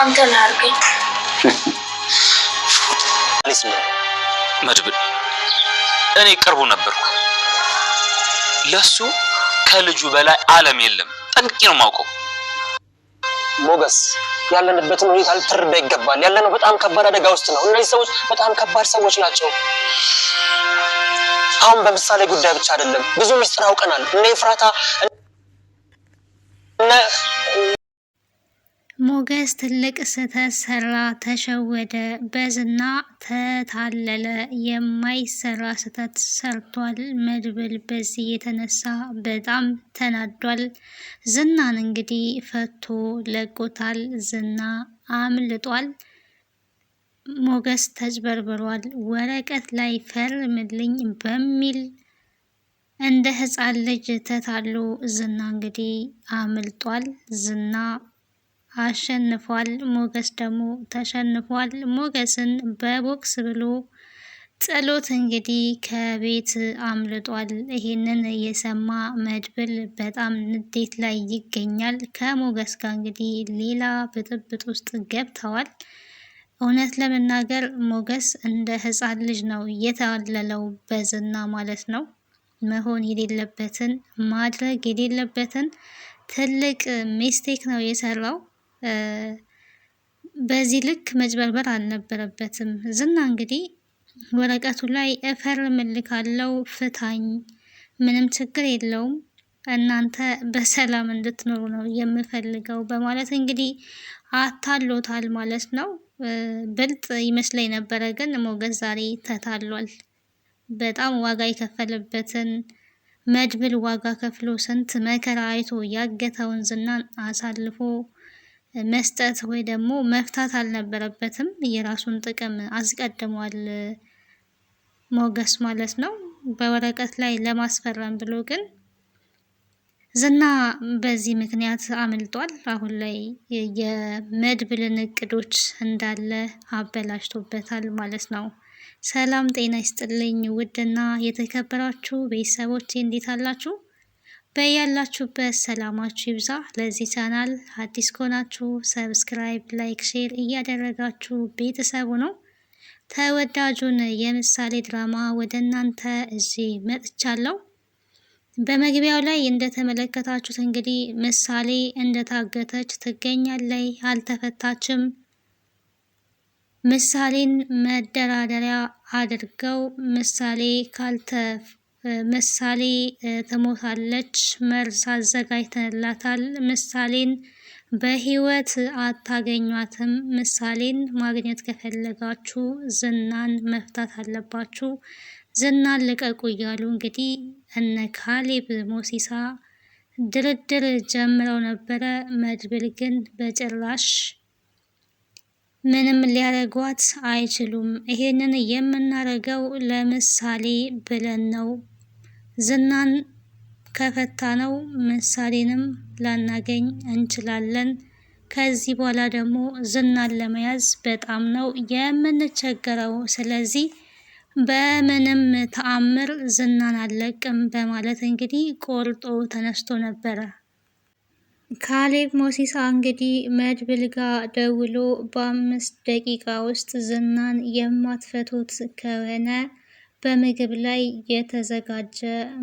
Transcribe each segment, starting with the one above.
አንተን አርገኝ መድብል እኔ ቅርቡ ነበርኩ ለሱ ከልጁ በላይ ዓለም የለም ጠንቅቄ ነው ማውቀው ሞገስ ያለንበትን ሁኔታ ልትረዳ ይገባል ያለነው በጣም ከባድ አደጋ ውስጥ ነው እነዚህ ሰዎች በጣም ከባድ ሰዎች ናቸው አሁን በምሳሌ ጉዳይ ብቻ አይደለም ብዙ ምስጢር አውቀናል እነ ፍራታ ሞገስ ትልቅ ስህተት ሰራ ተሸወደ በዝና ተታለለ የማይሰራ ስህተት ሰርቷል መድብል በዚህ የተነሳ በጣም ተናዷል ዝናን እንግዲህ ፈቶ ለቆታል ዝና አምልጧል ሞገስ ተጭበርብሯል ወረቀት ላይ ፈርምልኝ በሚል እንደ ህፃን ልጅ ተታሎ ዝና እንግዲህ አምልጧል ዝና አሸንፏል ሞገስ ደግሞ ተሸንፏል ሞገስን በቦክስ ብሎ ጥሎት እንግዲህ ከቤት አምልጧል ይሄንን የሰማ መድብል በጣም ንዴት ላይ ይገኛል ከሞገስ ጋር እንግዲህ ሌላ ብጥብጥ ውስጥ ገብተዋል እውነት ለመናገር ሞገስ እንደ ህፃን ልጅ ነው የተዋለለው በዝና ማለት ነው መሆን የሌለበትን ማድረግ የሌለበትን ትልቅ ሚስቴክ ነው የሰራው በዚህ ልክ መጭበርበር አልነበረበትም ዝና እንግዲህ ወረቀቱ ላይ እፈርምልካለው ፍታኝ ምንም ችግር የለውም እናንተ በሰላም እንድትኖሩ ነው የምፈልገው በማለት እንግዲህ አታሎታል ማለት ነው ብልጥ ይመስለኝ ነበር ግን ሞገስ ዛሬ ተታሏል በጣም ዋጋ የከፈለበትን መድብል ዋጋ ከፍሎ ስንት መከራ አይቶ ያገተውን ዝናን አሳልፎ መስጠት ወይ ደግሞ መፍታት አልነበረበትም የራሱን ጥቅም አስቀድሟል ሞገስ ማለት ነው በወረቀት ላይ ለማስፈረም ብሎ ግን ዝና በዚህ ምክንያት አምልጧል አሁን ላይ የመድብልን እቅዶች እንዳለ አበላሽቶበታል ማለት ነው ሰላም ጤና ይስጥልኝ ውድና የተከበራችሁ ቤተሰቦቼ እንዴት አላችሁ በያላችሁበት ሰላማችሁ ይብዛ ለዚህ ቻናል አዲስ ከሆናችሁ ሰብስክራይብ ላይክ ሼር እያደረጋችሁ ቤተሰቡ ነው ተወዳጁን የምሳሌ ድራማ ወደ እናንተ እዚህ መጥቻለሁ በመግቢያው ላይ እንደተመለከታችሁት እንግዲህ ምሳሌ እንደታገተች ትገኛለች አልተፈታችም ምሳሌን መደራደሪያ አድርገው ምሳሌ ትሞታለች መርዝ አዘጋጅተንላታል ምሳሌን በህይወት አታገኟትም ምሳሌን ማግኘት ከፈለጋችሁ ዝናን መፍታት አለባችሁ ዝናን ልቀቁ እያሉ እንግዲህ እነ ካሌብ ሞሲሳ ድርድር ጀምረው ነበረ መድብል ግን በጭራሽ ምንም ሊያረጓት አይችሉም ይሄንን የምናረገው ለምሳሌ ብለን ነው ዝናን ከፈታ ነው ምሳሌንም ላናገኝ እንችላለን ከዚህ በኋላ ደግሞ ዝናን ለመያዝ በጣም ነው የምንቸገረው ስለዚህ በምንም ተአምር ዝናን አለቅም በማለት እንግዲህ ቆርጦ ተነስቶ ነበረ ካሌብ ሞሲሳ እንግዲህ መድብል ጋር ደውሎ በ5 ደቂቃ ውስጥ ዝናን የማትፈቱት ከሆነ በምግብ ላይ የተዘጋጀ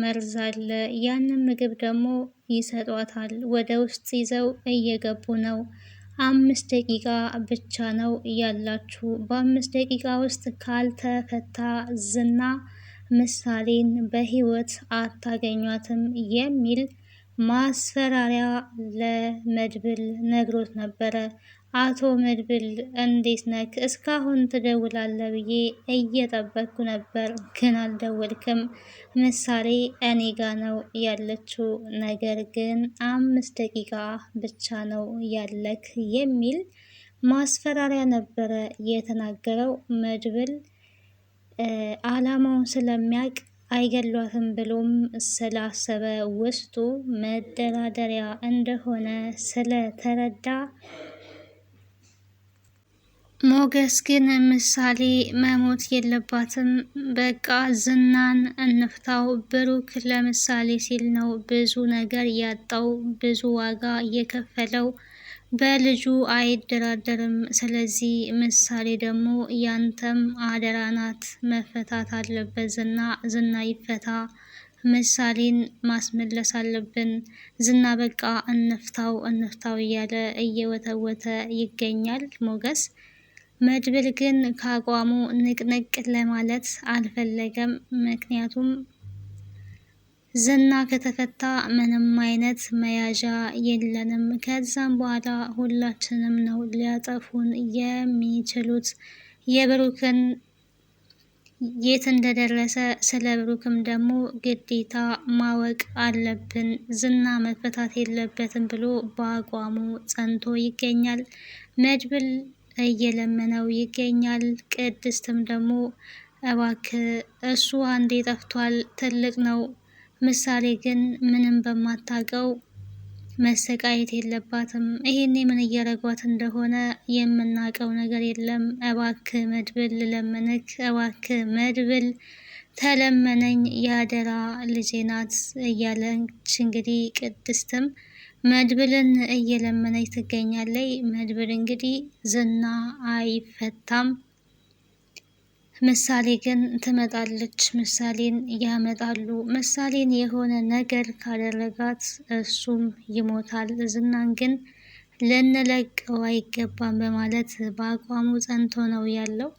መርዝ አለ ያንን ምግብ ደግሞ ይሰጧታል ወደ ውስጥ ይዘው እየገቡ ነው 5 ደቂቃ ብቻ ነው ያላችሁ በ5 ደቂቃ ውስጥ ካልተፈታ ዝና ምሳሌን በህይወት አታገኟትም የሚል ማስፈራሪያ ለመድብል ነግሮት ነበረ አቶ መድብል እንዴት ነክ እስካሁን ትደውላለህ ብዬ እየጠበቅኩ ነበር ግን አልደወልክም ምሳሌ እኔ ጋ ነው ያለችው ነገር ግን 5 ደቂቃ ብቻ ነው ያለክ የሚል ማስፈራሪያ ነበረ የተናገረው መድብል አላማውን ስለሚያውቅ አይገሏትም ብሎም ስላሰበ ውስጡ መደራደሪያ እንደሆነ ስለተረዳ ሞገስ ግን ምሳሌ መሞት የለባትም በቃ ዝናን እንፍታው ብሩክ ለምሳሌ ሲል ነው ብዙ ነገር ያጣው ብዙ ዋጋ የከፈለው በልጁ አይደራደርም። ስለዚህ ምሳሌ ደግሞ ያንተም አደራ ናት፣ መፈታት አለበት። ዝና ይፈታ፣ ምሳሌን ማስመለስ አለብን። ዝና በቃ እንፍታው እያለ እየወተወተ ይገኛል ሞገስ። መድብል ግን ከአቋሙ ንቅንቅ ለማለት አልፈለገም። ምክንያቱም ዝና ከተፈታ ምንም አይነት መያዣ የለንም። ከዛም በኋላ ሁላችንም ነው ሊያጠፉን የሚችሉት። የብሩክን የት እንደደረሰ ስለ ብሩክም ደግሞ ግዴታ ማወቅ አለብን። ዝና መፈታት የለበትም ብሎ በአቋሙ ጸንቶ ይገኛል። መድብል እየለመነው ይገኛል። ቅድስትም ደግሞ እባክህ እሱ አንዴ ጠፍቷል፣ ትልቅ ነው። ምሳሌ ግን ምንም በማታውቀው መሰቃየት የለባትም። ይሄኔ ምን እያረጓት እንደሆነ የምናውቀው ነገር የለም። እባክህ መድብል ልለምንክ፣ እባክህ መድብል ተለመነኝ፣ ያደራ ልጄ ናት እያለች እንግዲህ ቅድስትም መድብልን እየለመነች ትገኛለች። መድብል እንግዲህ ዝና አይፈታም፣ ምሳሌ ግን ትመጣለች። ምሳሌን ያመጣሉ። ምሳሌን የሆነ ነገር ካደረጋት እሱም ይሞታል። ዝናን ግን ልንለቀው አይገባም በማለት በአቋሙ ጸንቶ ነው ያለው።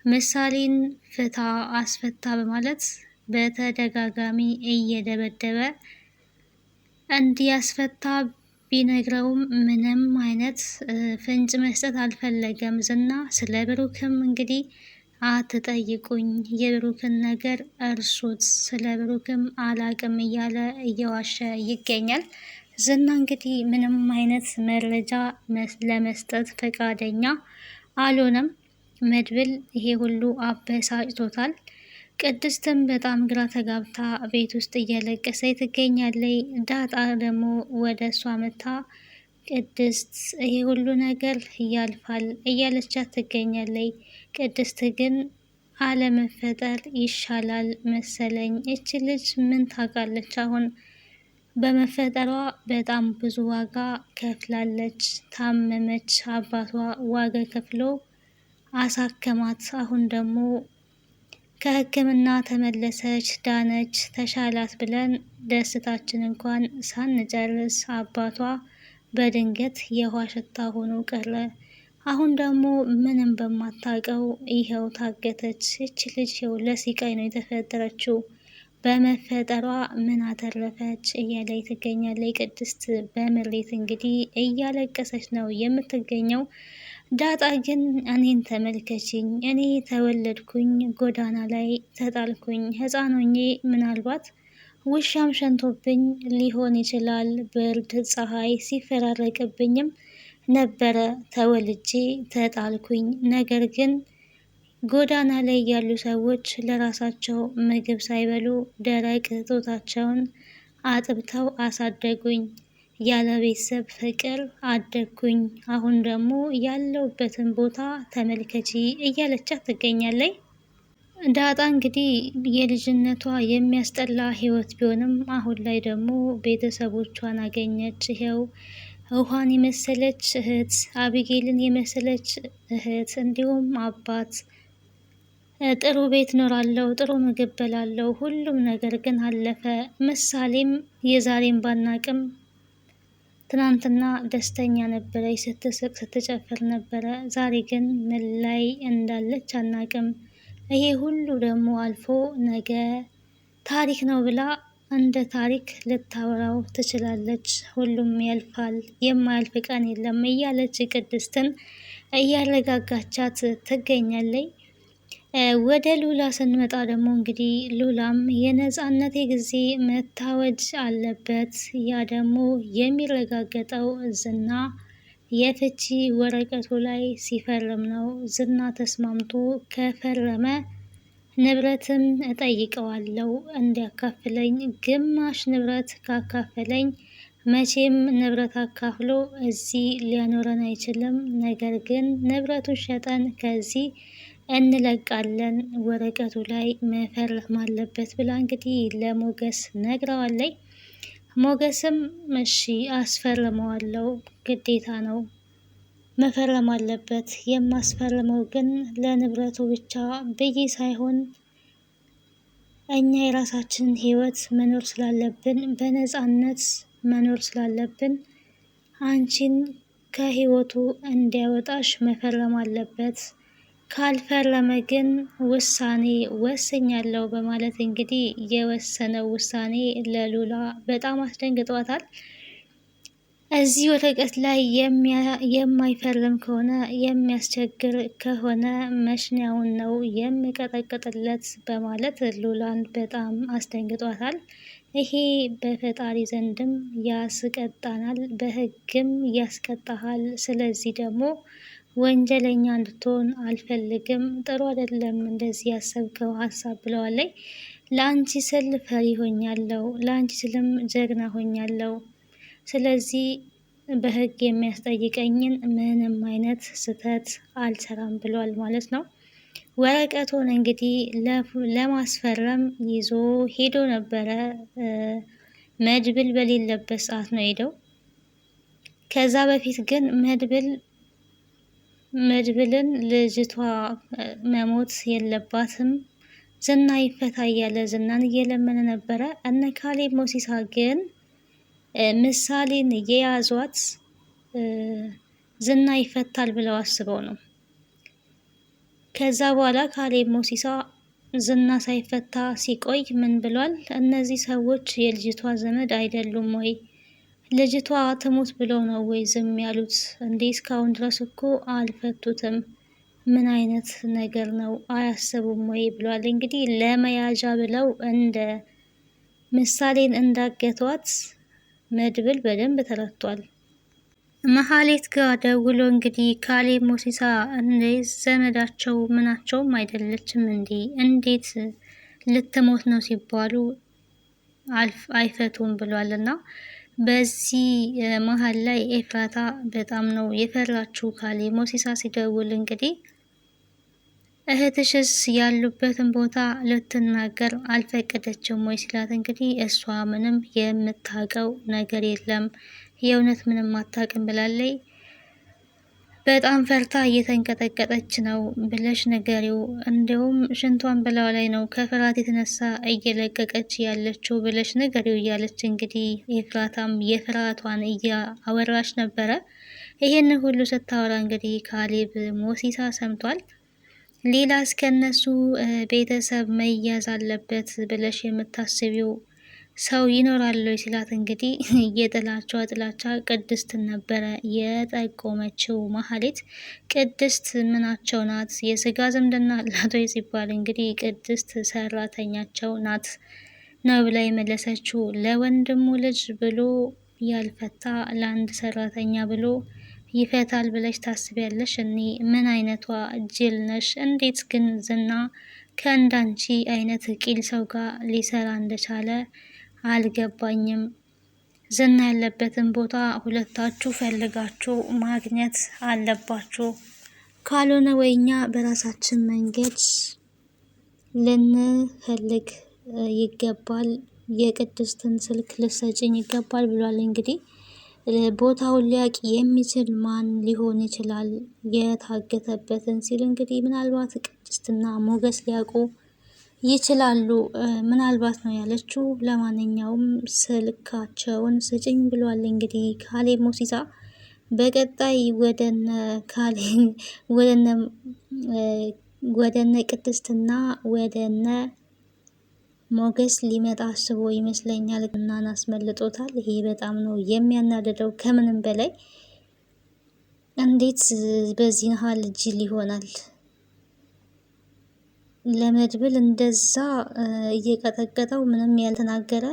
ምሳሌን ፍታ፣ አስፈታ በማለት በተደጋጋሚ እየደበደበ እንዲያስፈታ ቢነግረውም ምንም አይነት ፍንጭ መስጠት አልፈለገም ዝና። ስለ ብሩክም እንግዲህ አትጠይቁኝ፣ የብሩክን ነገር እርሱት፣ ስለ ብሩክም አላቅም እያለ እየዋሸ ይገኛል። ዝና እንግዲህ ምንም አይነት መረጃ ለመስጠት ፈቃደኛ አልሆነም። መድብል ይሄ ሁሉ አበሳጭቶታል። ቅድስትም በጣም ግራ ተጋብታ ቤት ውስጥ እያለቀሰች ትገኛለች። ዳጣ ደግሞ ወደ እሷ መታ ቅድስት ይሄ ሁሉ ነገር ያልፋል እያለቻት ትገኛለች። ቅድስት ግን አለመፈጠር ይሻላል መሰለኝ። እች ልጅ ምን ታውቃለች? አሁን በመፈጠሯ በጣም ብዙ ዋጋ ከፍላለች። ታመመች፣ አባቷ ዋጋ ከፍሎ አሳከማት። አሁን ደግሞ ከሕክምና ተመለሰች፣ ዳነች፣ ተሻላት ብለን ደስታችን እንኳን ሳንጨርስ አባቷ በድንገት የውሃ ሽታ ሆኖ ቀረ። አሁን ደግሞ ምንም በማታውቀው ይኸው ታገተች። እች ልጅ ይኸው ለሲቃይ ነው የተፈጠረችው። በመፈጠሯ ምን አተረፈች እያለች ትገኛለች። ቅድስት በምሬት እንግዲህ እያለቀሰች ነው የምትገኘው። ዳጣ ግን እኔን ተመልከችኝ፣ እኔ ተወለድኩኝ ጎዳና ላይ ተጣልኩኝ፣ ሕፃን ሆኜ ምናልባት ውሻም ሸንቶብኝ ሊሆን ይችላል፣ ብርድ ፀሐይ ሲፈራረቅብኝም ነበረ ተወልጄ ተጣልኩኝ። ነገር ግን ጎዳና ላይ ያሉ ሰዎች ለራሳቸው ምግብ ሳይበሉ ደረቅ ጡታቸውን አጥብተው አሳደጉኝ። ያለ ቤተሰብ ፍቅር አደግኩኝ። አሁን ደግሞ ያለውበትን ቦታ ተመልከቺ እያለቻት ትገኛለች። ዳጣ እንግዲህ የልጅነቷ የሚያስጠላ ህይወት ቢሆንም አሁን ላይ ደግሞ ቤተሰቦቿን አገኘች። ይኸው ውሃን የመሰለች እህት፣ አቢጌልን የመሰለች እህት እንዲሁም አባት፣ ጥሩ ቤት ኖራለሁ፣ ጥሩ ምግብ በላለው፣ ሁሉም ነገር ግን አለፈ። ምሳሌም የዛሬን ባናቅም ትናንትና ደስተኛ ነበረች፣ ስትስቅ ስትጨፍር ነበረ። ዛሬ ግን ምን ላይ እንዳለች አናቅም። ይሄ ሁሉ ደግሞ አልፎ ነገ ታሪክ ነው ብላ እንደ ታሪክ ልታወራው ትችላለች። ሁሉም ያልፋል፣ የማያልፍ ቀን የለም እያለች ቅድስትን እያረጋጋቻት ትገኛለች። ወደ ሉላ ስንመጣ ደግሞ እንግዲህ ሉላም የነፃነቴ ጊዜ መታወጅ አለበት፣ ያ ደግሞ የሚረጋገጠው ዝና የፍቺ ወረቀቱ ላይ ሲፈርም ነው። ዝና ተስማምቶ ከፈረመ ንብረትም እጠይቀዋለሁ እንዲያካፍለኝ፣ ግማሽ ንብረት ካካፈለኝ መቼም ንብረት አካፍሎ እዚህ ሊያኖረን አይችልም። ነገር ግን ንብረቱን ሸጠን ከዚህ እንለቃለን፣ ወረቀቱ ላይ መፈረም አለበት ብላ እንግዲህ ለሞገስ ነግረዋለች። ሞገስም እሺ አስፈርመዋለሁ፣ ግዴታ ነው መፈረም አለበት። የማስፈርመው ግን ለንብረቱ ብቻ ብዬ ሳይሆን እኛ የራሳችንን ህይወት መኖር ስላለብን፣ በነፃነት መኖር ስላለብን አንቺን ከህይወቱ እንዲያወጣሽ መፈረም አለበት። ካልፈረመ ግን ውሳኔ ወስኛለሁ በማለት እንግዲህ የወሰነው ውሳኔ ለሉላ በጣም አስደንግጧታል። እዚህ ወረቀት ላይ የማይፈርም ከሆነ የሚያስቸግር ከሆነ መሽኛውን ነው የሚቀጠቅጥለት በማለት ሉላን በጣም አስደንግጧታል። ይሄ በፈጣሪ ዘንድም ያስቀጣናል፣ በህግም ያስቀጣሃል። ስለዚህ ደግሞ ወንጀለኛ እንድትሆን አልፈልግም፣ ጥሩ አይደለም እንደዚህ ያሰብከው ሀሳብ ብለዋለች። ለአንቺ ስል ፈሪ ሆኛለሁ፣ ለአንቺ ስልም ጀግና ሆኛለሁ። ስለዚህ በህግ የሚያስጠይቀኝን ምንም አይነት ስህተት አልሰራም ብሏል ማለት ነው። ወረቀቱን እንግዲህ ለማስፈረም ይዞ ሄዶ ነበረ። መድብል በሌለበት ሰዓት ነው ሄደው። ከዛ በፊት ግን መድብልን ልጅቷ መሞት የለባትም ዝና ይፈታ እያለ ዝናን እየለመነ ነበረ። እነ ካሌብ ሞሲሳ ግን ምሳሌን የያዟት ዝና ይፈታል ብለው አስበው ነው። ከዛ በኋላ ካሌብ ሞሲሳ ዝና ሳይፈታ ሲቆይ ምን ብሏል? እነዚህ ሰዎች የልጅቷ ዘመድ አይደሉም ወይ? ልጅቷ ትሙት ብለው ነው ወይ ዝም ያሉት? እንዴ እስካሁን ድረስ እኮ አልፈቱትም። ምን አይነት ነገር ነው? አያስቡም ወይ ብሏል። እንግዲህ ለመያዣ ብለው እንደ ምሳሌን እንዳገቷት መድብል በደንብ ተረድቷል። መሀሌት ጋር ደውሎ እንግዲህ ካሌብ ሞሲሳ እንዴ ዘመዳቸው ምናቸውም አይደለችም እንዴ እንዴት ልትሞት ነው ሲባሉ አይፈቱም ብሏልና በዚህ መሀል ላይ ኤፍራታ በጣም ነው የፈራችው። ካሌብ ሞሲሳ ሲደውል እንግዲህ እህትሽስ ያሉበትን ቦታ ልትናገር አልፈቀደችም ወይ ሲላት እንግዲህ እሷ ምንም የምታውቀው ነገር የለም የእውነት ምንም አታውቅም ብላለች። በጣም ፈርታ እየተንቀጠቀጠች ነው ብለሽ ንገሪው፣ እንዲሁም ሽንቷን በላዋ ላይ ነው ከፍርሃት የተነሳ እየለቀቀች ያለችው ብለሽ ንገሪው እያለች እንግዲህ ኤፍራታም የፍርሃቷን እያወራች ነበረ። ይሄንን ሁሉ ስታወራ እንግዲህ ካሌብ ሞሲሳ ሰምቷል። ሌላ እስከነሱ ቤተሰብ መያዝ አለበት ብለሽ የምታስቢው ሰው ይኖራል ሲላት እንግዲህ የጥላቻዋ ጥላቻ ቅድስትን ነበረ የጠቆመችው መሀሌት። ቅድስት ምናቸው ናት? የስጋ ዝምድና አላት ወይ ሲባል እንግዲህ ቅድስት ሰራተኛቸው ናት ነው ብላ የመለሰችው። ለወንድሙ ልጅ ብሎ ያልፈታ ለአንድ ሰራተኛ ብሎ ይፈታል ብለሽ ታስቢያለሽ? እኔ ምን አይነቷ ጅል ነሽ? እንዴት ግን ዝና ከእንዳንቺ አይነት ቂል ሰው ጋር ሊሰራ እንደቻለ አልገባኝም። ዝና ያለበትን ቦታ ሁለታችሁ ፈልጋችሁ ማግኘት አለባችሁ። ካልሆነ ወይኛ በራሳችን መንገድ ልንፈልግ ይገባል። የቅድስትን ስልክ ልሰጭኝ ይገባል ብሏል። እንግዲህ ቦታውን ሊያውቅ የሚችል ማን ሊሆን ይችላል የታገተበትን ሲል እንግዲህ ምናልባት ቅድስትና ሞገስ ሊያውቁ ይችላሉ ምናልባት ነው ያለችው። ለማንኛውም ስልካቸውን ስጭኝ ብሏል። እንግዲህ ካሌብ ሞሲሳ በቀጣይ ወደነ ቅድስትና ወደነ ሞገስ ሊመጣ አስቦ ይመስለኛል። እናን አስመልጦታል። ይሄ በጣም ነው የሚያናደደው ከምንም በላይ። እንዴት በዚህ መሀል ጅል ይሆናል? ለመድብል እንደዛ እየቀጠቀጠው ምንም ያልተናገረ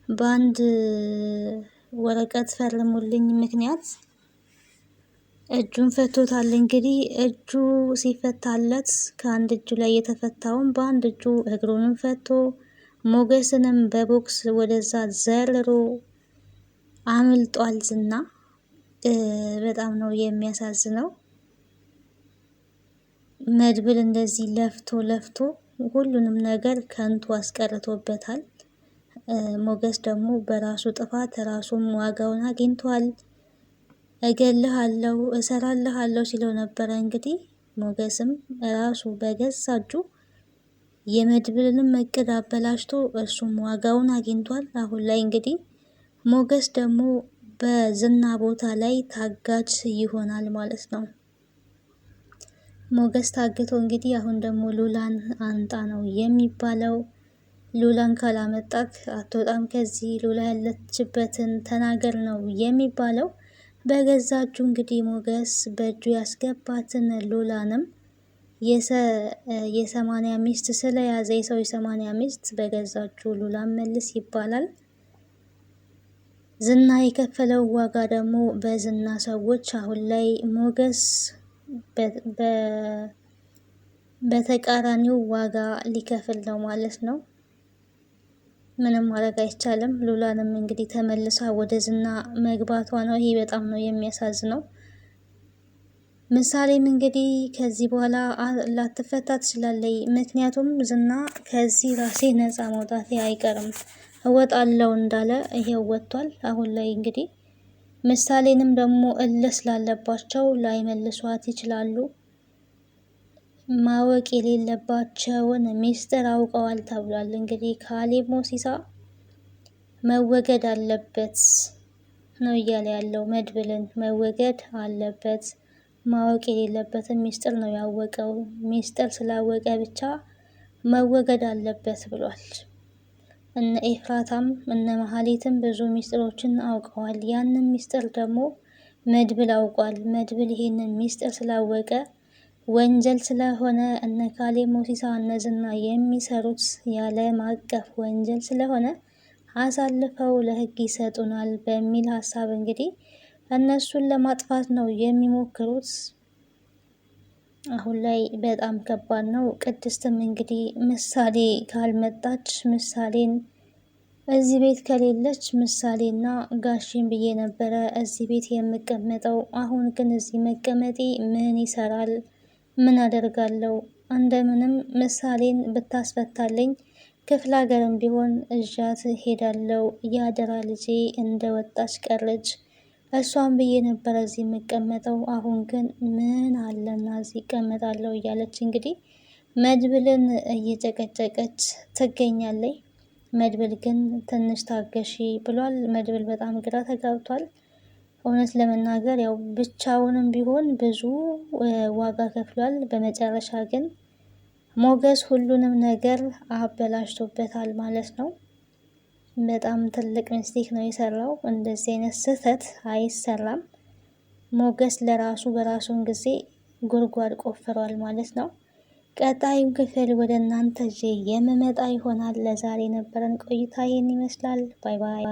በአንድ ወረቀት ፈርሙልኝ ምክንያት እጁን ፈቶታል። እንግዲህ እጁ ሲፈታለት ከአንድ እጁ ላይ የተፈታውን በአንድ እጁ እግሩንም ፈቶ ሞገስንም በቦክስ ወደዛ ዘርሮ አምልጧል ዝና። በጣም ነው የሚያሳዝነው። መድብል እንደዚህ ለፍቶ ሁሉንም ነገር ከንቱ አስቀርቶበታል። ሞገስ ደግሞ በራሱ ጥፋት ራሱም ዋጋውን አግኝቷል። እገልሃለሁ፣ እሰራልሃለሁ ሲለው ነበረ። እንግዲህ ሞገስም ራሱ በገዛ እጁ የመድብልንም እቅድ አበላሽቶ እሱም ዋጋውን አግኝቷል። አሁን ላይ እንግዲህ ሞገስ ደግሞ በዝና ቦታ ላይ ታጋች ይሆናል ማለት ነው። ሞገስ ታግቶ እንግዲህ አሁን ደግሞ ሉላን አንጣ ነው የሚባለው። ሉላን ካላመጣክ አትወጣም ከዚህ፣ ሉላ ያለችበትን ተናገር ነው የሚባለው። በገዛ እጁ እንግዲህ ሞገስ በእጁ ያስገባትን ሉላንም የሰማንያ ሚስት ስለያዘ የሰው የሰማንያ ሚስት በገዛ እጁ ሉላን መልስ ይባላል። ዝና የከፈለው ዋጋ ደግሞ በዝና ሰዎች አሁን ላይ ሞገስ በተቃራኒው ዋጋ ሊከፍል ነው ማለት ነው። ምንም ማድረግ አይቻልም። ሉላንም እንግዲህ ተመልሳ ወደ ዝና መግባቷ ነው። ይሄ በጣም ነው የሚያሳዝነው። ምሳሌም እንግዲህ ከዚህ በኋላ ላትፈታ ትችላለች። ምክንያቱም ዝና ከዚህ ራሴ ነፃ መውጣቴ አይቀርም እወጣለሁ እንዳለ ይሄው ወጥቷል። አሁን ላይ እንግዲህ ምሳሌንም ደግሞ እልህ ስላለባቸው ላይመልሷት ይችላሉ። ማወቅ የሌለባቸውን ሚስጥር አውቀዋል ተብሏል። እንግዲህ ካሌብ ሞሲሳ መወገድ አለበት ነው እያለ ያለው። መድብልን መወገድ አለበት፣ ማወቅ የሌለበትን ሚስጥር ነው ያወቀው፣ ሚስጥር ስላወቀ ብቻ መወገድ አለበት ብሏል። እነ ኤፍራታም እነ መሀሌትም ብዙ ሚስጥሮችን አውቀዋል። ያንን ሚስጥር ደግሞ መድብል አውቋል። መድብል ይሄንን ሚስጥር ስላወቀ ወንጀል ስለሆነ እነ ካሌብ ሞሲሳ እነ ዝና የሚሰሩት ያለ ማቀፍ ወንጀል ስለሆነ አሳልፈው ለሕግ ይሰጡናል በሚል ሀሳብ እንግዲህ እነሱን ለማጥፋት ነው የሚሞክሩት። አሁን ላይ በጣም ከባድ ነው። ቅድስትም እንግዲህ ምሳሌ ካልመጣች፣ ምሳሌን እዚህ ቤት ከሌለች ምሳሌና ጋሽን ብዬ ነበረ እዚህ ቤት የምቀመጠው። አሁን ግን እዚህ መቀመጤ ምን ይሰራል? ምን አደርጋለሁ? እንደምንም ምሳሌን ብታስፈታልኝ ክፍለ ሀገርም ቢሆን እዣት ሄዳለው። ያደራ ልጄ እንደወጣች ቀረች። እሷን ብዬ ነበረ እዚህ የምቀመጠው። አሁን ግን ምን አለና እዚህ እቀመጣለሁ እያለች እንግዲህ መድብልን እየጨቀጨቀች ትገኛለች። መድብል ግን ትንሽ ታገሺ ብሏል። መድብል በጣም ግራ ተጋብቷል። እውነት ለመናገር ያው ብቻውንም ቢሆን ብዙ ዋጋ ከፍሏል። በመጨረሻ ግን ሞገስ ሁሉንም ነገር አበላሽቶበታል ማለት ነው። በጣም ትልቅ ሚስቴክ ነው የሰራው። እንደዚህ አይነት ስህተት አይሰራም። ሞገስ ለራሱ በራሱን ጊዜ ጉድጓድ ቆፍሯል ማለት ነው። ቀጣዩን ክፍል ወደ እናንተ ይዤ የምመጣ ይሆናል። ለዛሬ የነበረን ቆይታ ይህን ይመስላል። ባይ ባይ።